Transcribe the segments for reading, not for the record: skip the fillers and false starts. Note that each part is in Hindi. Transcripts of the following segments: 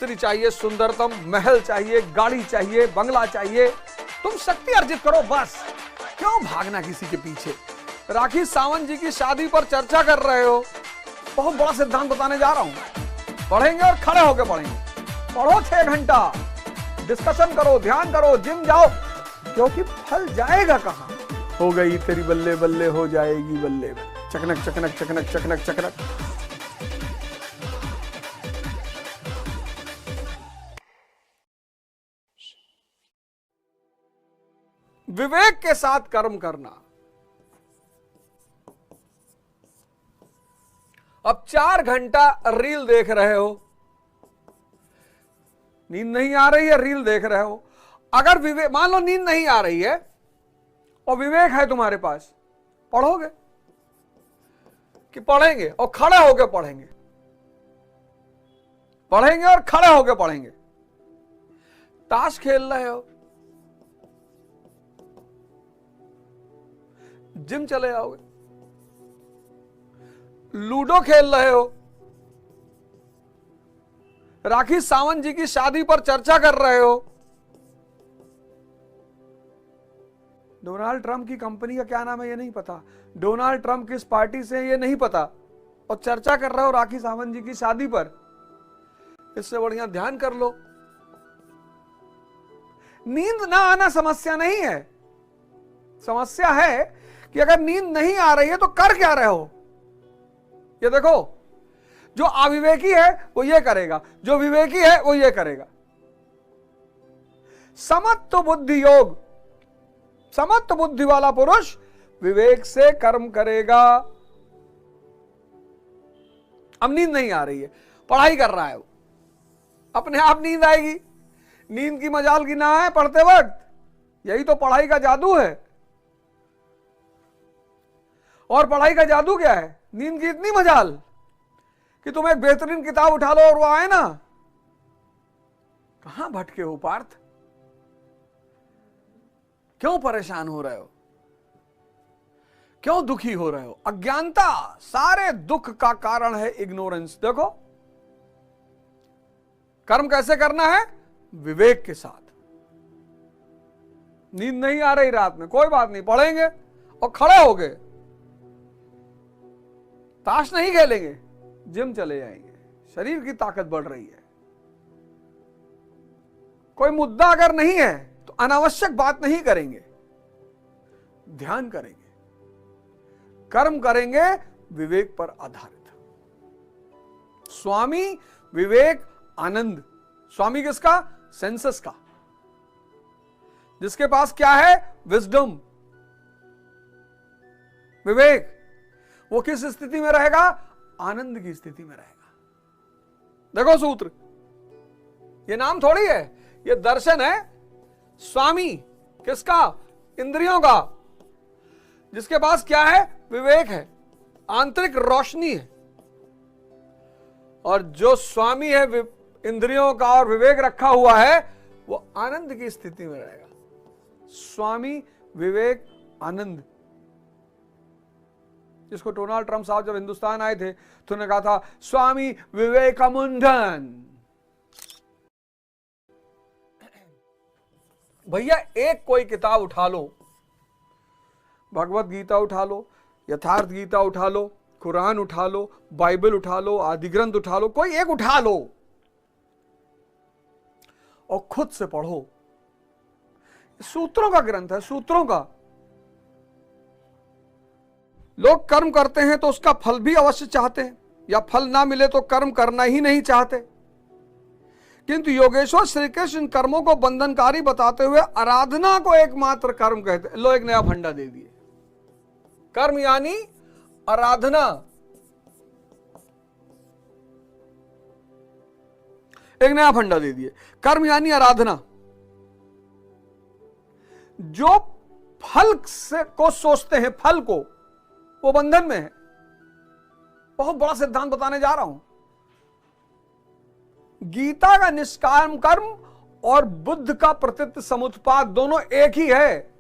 स्त्री चाहिए, सुंदरतम महल चाहिए, गाड़ी चाहिए, बंगला चाहिए, तुम शक्ति अर्जित करो बस। क्यों भागना किसी के पीछे। राखी सावंत जी की शादी पर चर्चा कर रहे हो, बहुत बड़ा सिद्धांत बताने जा रहा हूं। पढ़ेंगे और खड़े होकर पढ़ेंगे। पढ़ो 6 घंटा, डिस्कशन करो, ध्यान करो, जिम जाओ, क्योंकि फल जाएगा कहां। हो गई तेरी बल्ले बल्ले, हो जाएगी बल्ले बल्ले। चकनक चकनक चकनक चकनक चकनक। विवेक के साथ कर्म करना। अब 4 घंटा रील देख रहे हो, नींद नहीं आ रही है, रील देख रहे हो। अगर विवेक, मान लो नींद नहीं आ रही है और विवेक है तुम्हारे पास, पढ़ोगे कि पढ़ेंगे और खड़े होकर पढ़ेंगे। पढ़ेंगे और खड़े होकर पढ़ेंगे। ताश खेल रहे हो, जिम चले जाओगे। लूडो खेल रहे हो, राखी सावंत जी की शादी पर चर्चा कर रहे हो। डोनाल्ड ट्रंप की कंपनी का क्या नाम है ये नहीं पता, डोनाल्ड ट्रंप किस पार्टी से है ये नहीं पता, और चर्चा कर रहे हो राखी सावंत जी की शादी पर। इससे बढ़िया ध्यान कर लो। नींद ना आना समस्या नहीं है, समस्या है कि अगर नींद नहीं आ रही है तो कर क्या रहे हो। ये देखो, जो अविवेकी है वो ये करेगा, जो विवेकी है वो ये करेगा। समत्व बुद्धि योग, समत्व बुद्धि वाला पुरुष विवेक से कर्म करेगा। अब नींद नहीं आ रही है, पढ़ाई कर रहा है वो, अपने आप नींद आएगी। नींद की मजाल की ना है पढ़ते वक्त, यही तो पढ़ाई का जादू है। और पढ़ाई का जादू क्या है? नींद की इतनी मजाल कि तुम एक बेहतरीन किताब उठा लो और वो आए ना। कहां भटके हो पार्थ, क्यों परेशान हो रहे हो, क्यों दुखी हो रहे हो? अज्ञानता सारे दुख का कारण है, इग्नोरेंस। देखो, कर्म कैसे करना है? विवेक के साथ। नींद नहीं आ रही रात में, कोई बात नहीं, पढ़ेंगे और खड़े हो गए। ताश नहीं खेलेंगे, जिम चले जाएंगे, शरीर की ताकत बढ़ रही है। कोई मुद्दा अगर नहीं है तो अनावश्यक बात नहीं करेंगे, ध्यान करेंगे, कर्म करेंगे विवेक पर आधारित। स्वामी विवेक आनंद। स्वामी किसका? सेंसस का। जिसके पास क्या है? विजडम, विवेक। वो किस स्थिति में रहेगा? आनंद की स्थिति में रहेगा। देखो सूत्र, ये नाम थोड़ी है, ये दर्शन है। स्वामी किसका? इंद्रियों का। जिसके पास क्या है? विवेक है, आंतरिक रोशनी है। और जो स्वामी है इंद्रियों का और विवेक रखा हुआ है, वो आनंद की स्थिति में रहेगा। स्वामी विवेक आनंद। जिसको डोनाल्ड ट्रंप साहब जब हिंदुस्तान आए थे तो उन्होंने कहा था स्वामी विवेकानंदन। भैया एक कोई किताब उठा लो, भगवत गीता उठा लो, यथार्थ गीता उठा लो, कुरान उठा लो, बाइबल उठा लो, आदि ग्रंथ उठा लो, कोई एक उठा लो और खुद से पढ़ो। सूत्रों का ग्रंथ है, सूत्रों का। लोग कर्म करते हैं तो उसका फल भी अवश्य चाहते हैं, या फल ना मिले तो कर्म करना ही नहीं चाहते। किंतु योगेश्वर श्री कृष्ण कर्मों को बंधनकारी बताते हुए आराधना को एकमात्र कर्म कहते हैं। लो एक नया फंडा दे दिए, कर्म यानी आराधना। एक नया फंडा दे दिए, कर्म यानी आराधना। जो फल से को सोचते हैं, फल को, वो बंधन में है। बहुत बड़ा सिद्धांत बताने जा रहा हूं। गीता का निष्काम कर्म और बुद्ध का प्रतीत समुत्पाद दोनों एक ही है।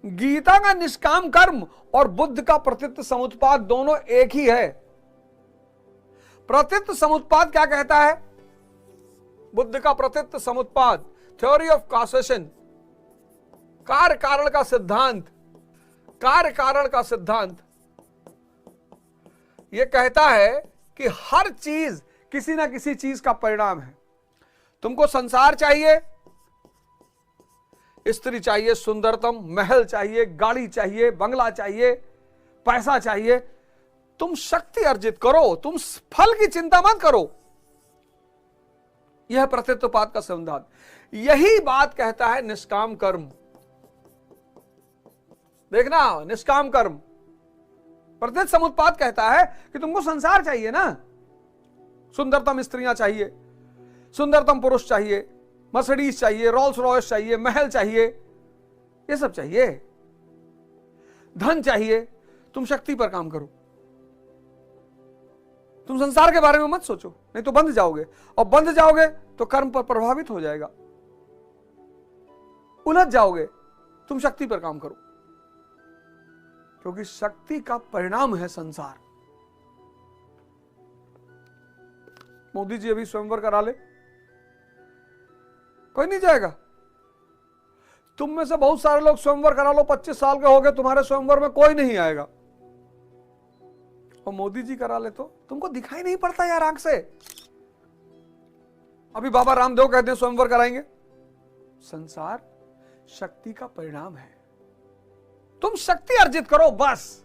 गीता का निष्काम कर्म और बुद्ध का प्रतीत समुत्पाद दोनों एक ही है। प्रतीत समुत्पाद क्या कहता है? बुद्ध का प्रतीत समुत्पाद, थ्योरी ऑफ कॉसेशन, कार्य कारण का सिद्धांत, कार्य कारण का सिद्धांत यह कहता है कि हर चीज किसी ना किसी चीज का परिणाम है। तुमको संसार चाहिए, स्त्री चाहिए, सुंदरतम महल चाहिए, गाड़ी चाहिए, बंगला चाहिए, पैसा चाहिए, तुम शक्ति अर्जित करो, तुम फल की चिंता मत करो। यह प्रतीतोपाद का सिद्धांत। यही बात कहता है निष्काम कर्म। देखना, निष्काम कर्म प्रतीत समुत्पाद कहता है कि तुमको संसार चाहिए ना, सुंदरतम स्त्रियां चाहिए, सुंदरतम पुरुष चाहिए, मर्सिडीज चाहिए, रोल्स रॉयस चाहिए, महल चाहिए, ये सब चाहिए, धन चाहिए, तुम शक्ति पर काम करो, तुम संसार के बारे में मत सोचो, नहीं तो बंध जाओगे, और बंध जाओगे तो कर्म पर प्रभावित हो जाएगा, उलझ जाओगे। तुम शक्ति पर काम करो, क्योंकि शक्ति का परिणाम है संसार। मोदी जी अभी स्वयंवर करा ले, कोई नहीं जाएगा। तुम में से बहुत सारे लोग स्वयंवर करा लो, 25 साल के हो गए, तुम्हारे स्वयंवर में कोई नहीं आएगा। और मोदी जी करा ले तो तुमको दिखाई नहीं पड़ता यार आंख से। अभी बाबा रामदेव कहते हैं स्वयंवर कराएंगे। संसार शक्ति का परिणाम है, तुम शक्ति अर्जित करो बस।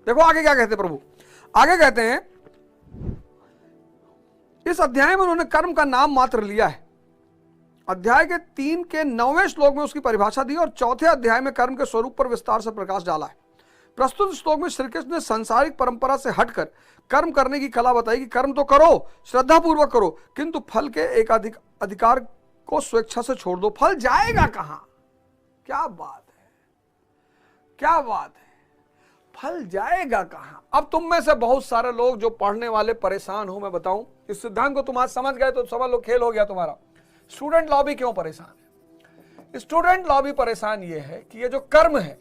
देखो आगे क्या कहते प्रभु, आगे कहते हैं इस अध्याय में उन्होंने कर्म का नाम मात्र लिया है। अध्याय के 3 के 9वें श्लोक में उसकी परिभाषा दी और चौथे अध्याय में कर्म के स्वरूप पर विस्तार से प्रकाश डाला है। प्रस्तुत श्लोक में श्री कृष्ण ने सांसारिक परंपरा से हटकर कर्म करने की कला बताई कि कर्म तो करो, श्रद्धापूर्वक करो, किंतु फल के एक अधिकार को स्वेच्छा से छोड़ दो। फल जाएगा कहां? क्या बात है, क्या बात है, फल जाएगा कहां? अब तुम में से बहुत सारे लोग जो पढ़ने वाले परेशान हो, मैं बताऊं इस सिद्धांत को तुम आज समझ गए तो समझ लो खेल हो गया तुम्हारा। स्टूडेंट लॉबी क्यों परेशान है? स्टूडेंट लॉबी परेशान ये है कि ये जो कर्म है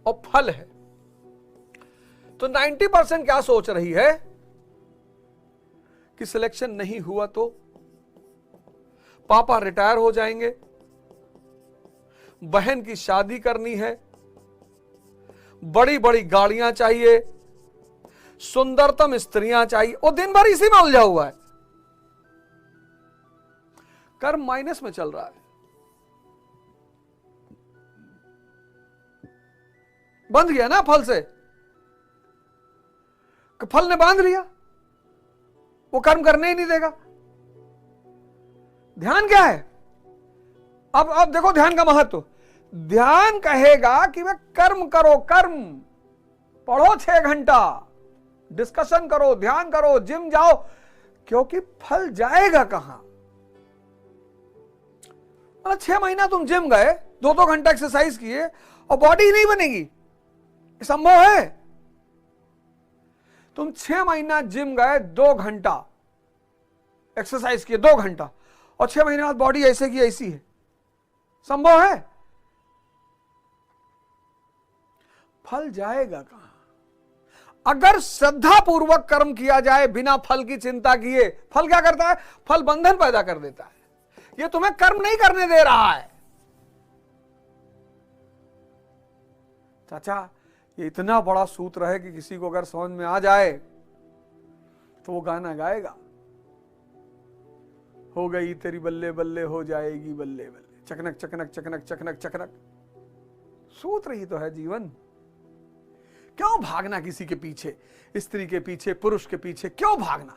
और फल है, तो 90% क्या सोच रही है कि सिलेक्शन नहीं हुआ तो पापा रिटायर हो जाएंगे, बहन की शादी करनी है, बड़ी बड़ी गाड़ियां चाहिए, सुंदरतम स्त्रियां चाहिए, वो दिन भर इसी में उलझा हुआ है। कर्म माइनस में चल रहा है, बंध गया ना फल से, फल ने बांध लिया, वो कर्म करने ही नहीं देगा। ध्यान क्या है? अब देखो ध्यान का महत्व। ध्यान कहेगा कि मैं कर्म करो, कर्म पढ़ो 6 घंटा, डिस्कशन करो, ध्यान करो, जिम जाओ, क्योंकि फल जाएगा कहां? 6 महीना तुम जिम गए, 2-2 घंटा एक्सरसाइज किए और बॉडी नहीं बनेगी, संभव है? तुम 6 महीना जिम गए, 2 घंटा एक्सरसाइज किए, 2 घंटा, और 6 महीने बाद बॉडी ऐसे की ऐसी है, संभव है? फल जाएगा कहां? अगर श्रद्धा पूर्वक कर्म किया जाए बिना फल की चिंता किए, फल क्या करता है? फल बंधन पैदा कर देता है। ये तुम्हें कर्म नहीं करने दे रहा है। चाचा, ये इतना बड़ा सूत्र है कि किसी को अगर समझ में आ जाए तो वो गाना गाएगा, हो गई तेरी बल्ले बल्ले हो जाएगी बल्ले बल्ले, चकनक चकनक चकनक चकनक चकनक। सूत्र ही तो है जीवन। क्यों भागना किसी के पीछे, स्त्री के पीछे, पुरुष के पीछे? क्यों भागना?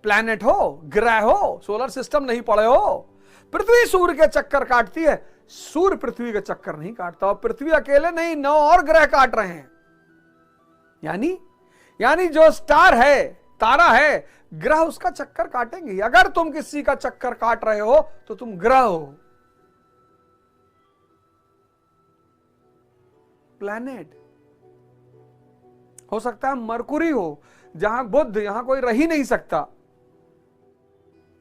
प्लैनेट हो, ग्रह हो, सोलर सिस्टम नहीं पड़े हो। पृथ्वी सूर्य के चक्कर काटती है, सूर्य पृथ्वी के चक्कर नहीं काटता, और पृथ्वी अकेले नहीं, 9 और ग्रह काट रहे हैं। यानी जो स्टार है, तारा है, ग्रह उसका चक्कर काटेंगे। अगर तुम किसी का चक्कर काट रहे हो तो तुम ग्रह हो, प्लैनेट। हो सकता है मरकुरी हो, जहां बुध, यहां कोई रह ही नहीं सकता।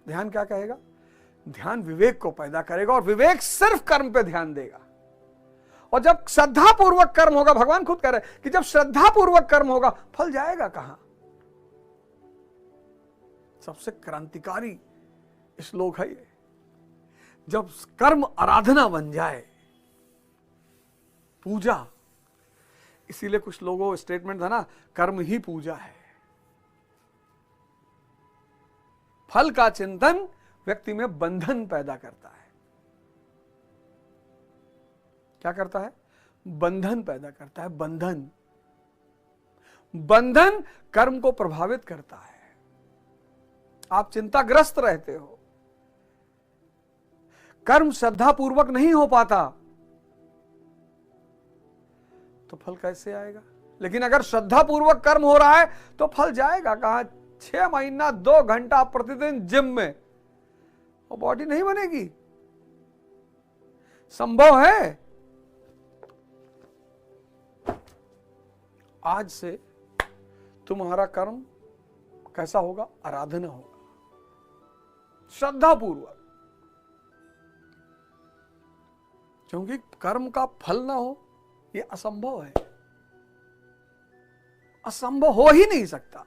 ध्यान क्या कहेगा? ध्यान विवेक को पैदा करेगा, और विवेक सिर्फ कर्म पे ध्यान देगा। और जब श्रद्धा पूर्वक कर्म होगा, भगवान खुद कह रहे कि जब श्रद्धा पूर्वक कर्म होगा, फल जाएगा कहां? सबसे क्रांतिकारी श्लोक है ये। जब कर्म आराधना बन जाए, पूजा, इसीलिए कुछ लोगों स्टेटमेंट था ना, कर्म ही पूजा है। फल का चिंतन व्यक्ति में बंधन पैदा करता है। क्या करता है? बंधन पैदा करता है। बंधन, बंधन कर्म को प्रभावित करता है। आप चिंताग्रस्त रहते हो, कर्म श्रद्धा पूर्वक नहीं हो पाता, तो फल कैसे आएगा? लेकिन अगर श्रद्धा पूर्वक कर्म हो रहा है तो फल जाएगा कहां? 6 महीना 2 घंटा प्रतिदिन जिम में, वो बॉडी नहीं बनेगी? संभव है? आज से तुम्हारा कर्म कैसा होगा? आराधना होगा, श्रद्धा पूर्वक। क्योंकि कर्म का फल ना हो ये असंभव है, असंभव हो ही नहीं सकता।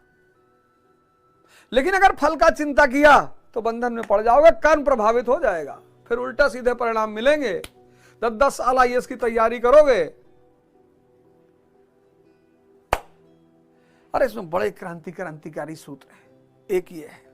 लेकिन अगर फल का चिंता किया तो बंधन में पड़ जाओगे, कर्म प्रभावित हो जाएगा, फिर उल्टा सीधे परिणाम मिलेंगे। 10 साल IAS की तैयारी करोगे। अरे इसमें बड़े क्रांतिकारी सूत्र है। एक ये है,